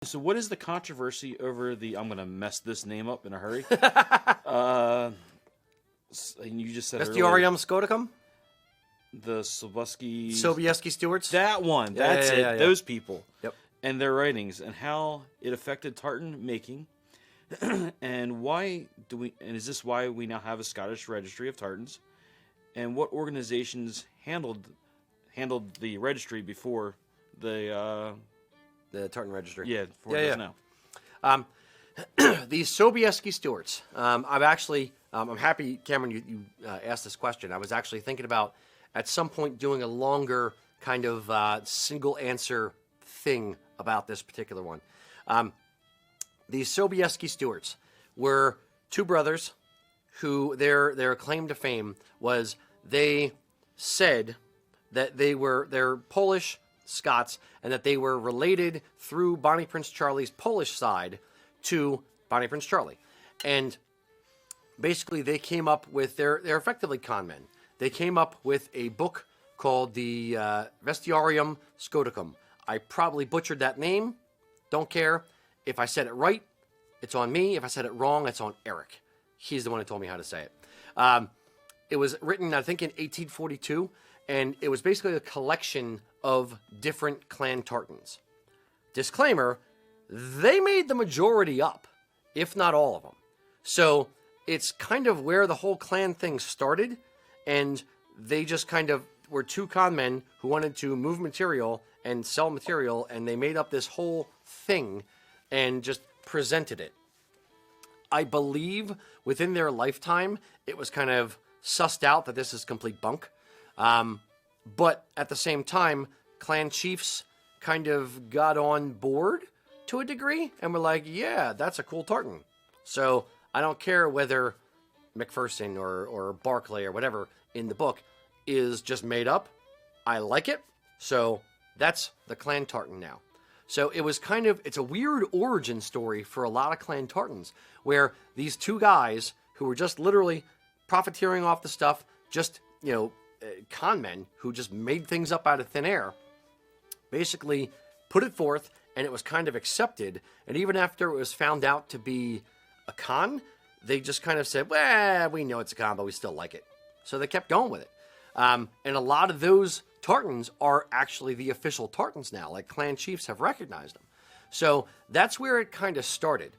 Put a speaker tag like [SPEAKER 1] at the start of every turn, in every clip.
[SPEAKER 1] So what is the controversy over the? I'm going to mess this name up in a hurry. And you just said
[SPEAKER 2] Vestiarium Scoticum?
[SPEAKER 1] The
[SPEAKER 2] Sobieski Stuarts?
[SPEAKER 1] That one. That's it.
[SPEAKER 2] Yeah.
[SPEAKER 1] Those people.
[SPEAKER 2] Yep.
[SPEAKER 1] And their writings and how it affected tartan making. And why do we? And is this why we now have a Scottish Registry of Tartans? And what organizations handled the registry before the
[SPEAKER 2] Tartan Registry.
[SPEAKER 1] Yeah, before it is now.
[SPEAKER 2] The Sobieski Stuarts. I'm happy, Cameron, you asked this question. I was actually thinking about at some point doing a longer kind of single answer thing about this particular one. The Sobieski Stuarts were two brothers who their claim to fame was they said that they're Polish Scots and that they were related through Bonnie Prince Charlie's Polish side to Bonnie Prince Charlie. And basically they came up with, they're effectively con men. They came up with a book called the Vestiarium Scoticum. I probably butchered that name. Don't care. If I said it right, it's on me. If I said it wrong, it's on Eric. He's the one who told me how to say it. It was written, I think, in 1842, and it was basically a collection of different clan tartans. Disclaimer, they made the majority up, if not all of them. So it's kind of where the whole clan thing started, and they just kind of were two con men who wanted to move material and sell material, and they made up this whole thing and just presented it. I believe within their lifetime, it was kind of sussed out that this is complete bunk. But at the same time, clan chiefs kind of got on board to a degree and were like, yeah, that's a cool tartan. So I don't care whether McPherson or Barclay or whatever in the book is just made up. I like it. So that's the clan tartan now. So it was kind of, it's a weird origin story for a lot of clan tartans where these two guys who were just literally profiteering off the stuff, just, con men who just made things up out of thin air, basically put it forth and it was kind of accepted. And even after it was found out to be a con, they just kind of said, well, we know it's a con, but we still like it. So they kept going with it. And a lot of those tartans are actually the official tartans now. Like clan chiefs have recognized them. So that's where it kind of started.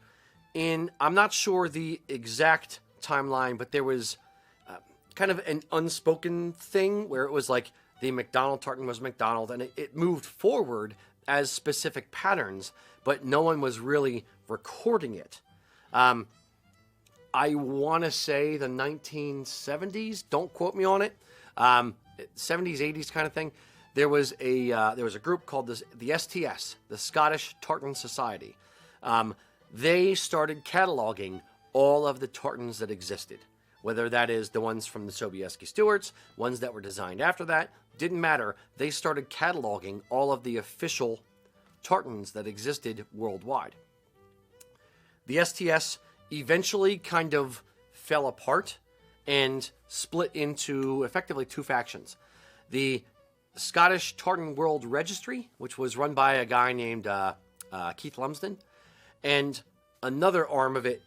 [SPEAKER 2] I'm not sure the exact timeline, but there was kind of an unspoken thing where it was like the McDonald tartan was McDonald, and it moved forward as specific patterns, but no one was really recording it. I want to say the 1970s. Don't quote me on it. 70s, 80s kind of thing. There was a group called the STS, the Scottish Tartan Society. They started cataloging all of the tartans that existed, whether that is the ones from the Sobieski Stuarts, ones that were designed after that, didn't matter. They started cataloging all of the official tartans that existed worldwide. The STS eventually kind of fell apart and split into effectively two factions. The Scottish Tartan World Registry, which was run by a guy named Keith Lumsden, and another arm of it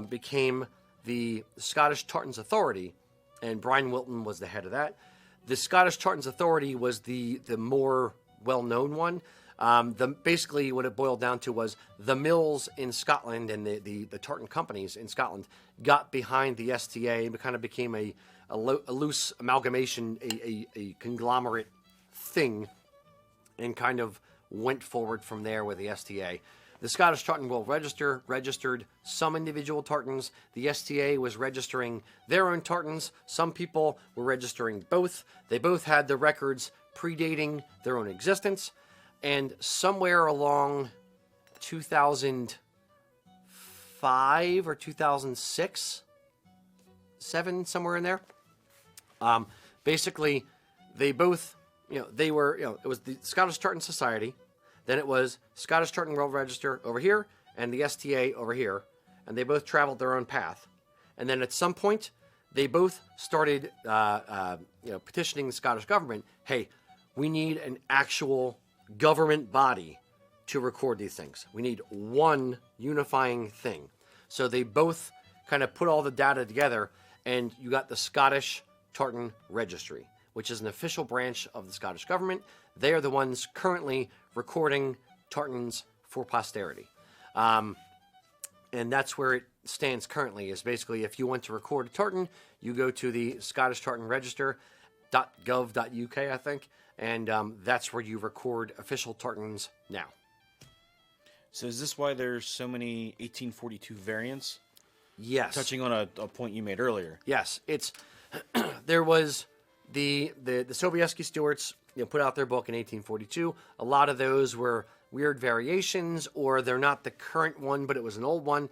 [SPEAKER 2] became the Scottish Tartans Authority, and Brian Wilton was the head of that. The Scottish Tartans Authority was the more well-known one. Basically, what it boiled down to was the mills in Scotland and the tartan companies in Scotland got behind the STA and kind of became a loose amalgamation, a conglomerate thing, and kind of went forward from there with the STA. The Scottish Tartan World Register registered some individual tartans. The STA was registering their own tartans. Some people were registering both. They both had the records predating their own existence. And somewhere along 2005 or 2006, 7, somewhere in there, basically they both, they were, it was the Scottish Tartan Society, then it was Scottish Tartan World Register over here, and the STA over here, and they both traveled their own path. And then at some point, they both started, petitioning the Scottish government, hey, we need an actual government body to record these things. We need one unifying thing. So they both kind of put all the data together, and you got the Scottish Tartan Registry, which is an official branch of the Scottish government. They are the ones currently recording tartans for posterity. And that's where it stands currently, is basically if you want to record a tartan, you go to the Scottish Tartan Register.gov.uk, I think, and that's where you record official tartans now.
[SPEAKER 1] So is this why there's so many 1842 variants?
[SPEAKER 2] Yes.
[SPEAKER 1] Touching on a point you made earlier.
[SPEAKER 2] Yes, it's there was the Sobieski Stuarts, put out their book in 1842. A lot of those were weird variations, or they're not the current one, but it was an old one.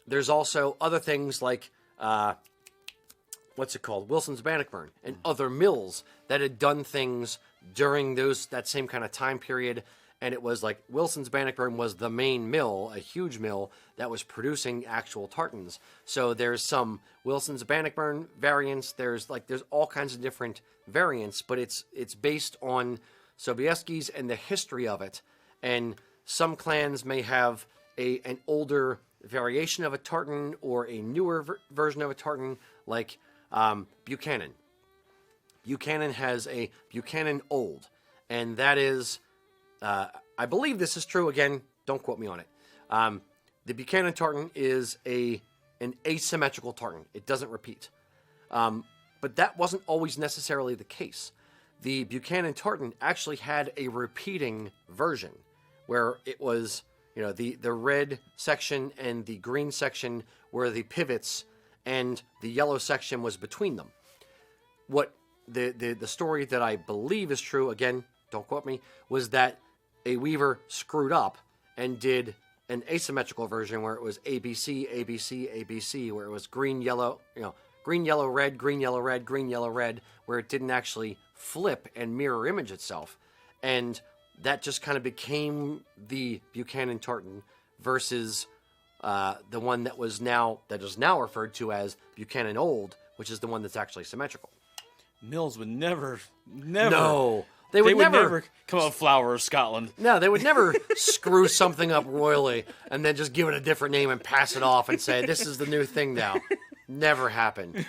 [SPEAKER 2] There's also other things like what's it called, Wilson's Bannockburn, and other mills that had done things during that same kind of time period. And it was like Wilson's Bannockburn was the main mill, a huge mill that was producing actual tartans. So there's some Wilson's Bannockburn variants. There's all kinds of different variants, but it's based on Sobieski's and the history of it. And some clans may have an older variation of a tartan or a newer version of a tartan, like Buchanan. Buchanan has a Buchanan Old, and that is... I believe this is true. Again, don't quote me on it. The Buchanan tartan is an asymmetrical tartan. It doesn't repeat. But that wasn't always necessarily the case. The Buchanan tartan actually had a repeating version where it was, the red section and the green section were the pivots, and the yellow section was between them. What the story that I believe is true, again, don't quote me, was that a weaver screwed up and did an asymmetrical version where it was ABC, ABC, ABC, where it was green, yellow, green, yellow, red, green, yellow, red, green, yellow, red, where it didn't actually flip and mirror image itself. And that just kind of became the Buchanan tartan versus the one that is now referred to as Buchanan Old, which is the one that's actually symmetrical.
[SPEAKER 1] Mills would never.
[SPEAKER 2] No.
[SPEAKER 1] They would never come out Flower of Scotland.
[SPEAKER 2] No, they would never screw something up royally and then just give it a different name and pass it off and say, this is the new thing now. Never happened.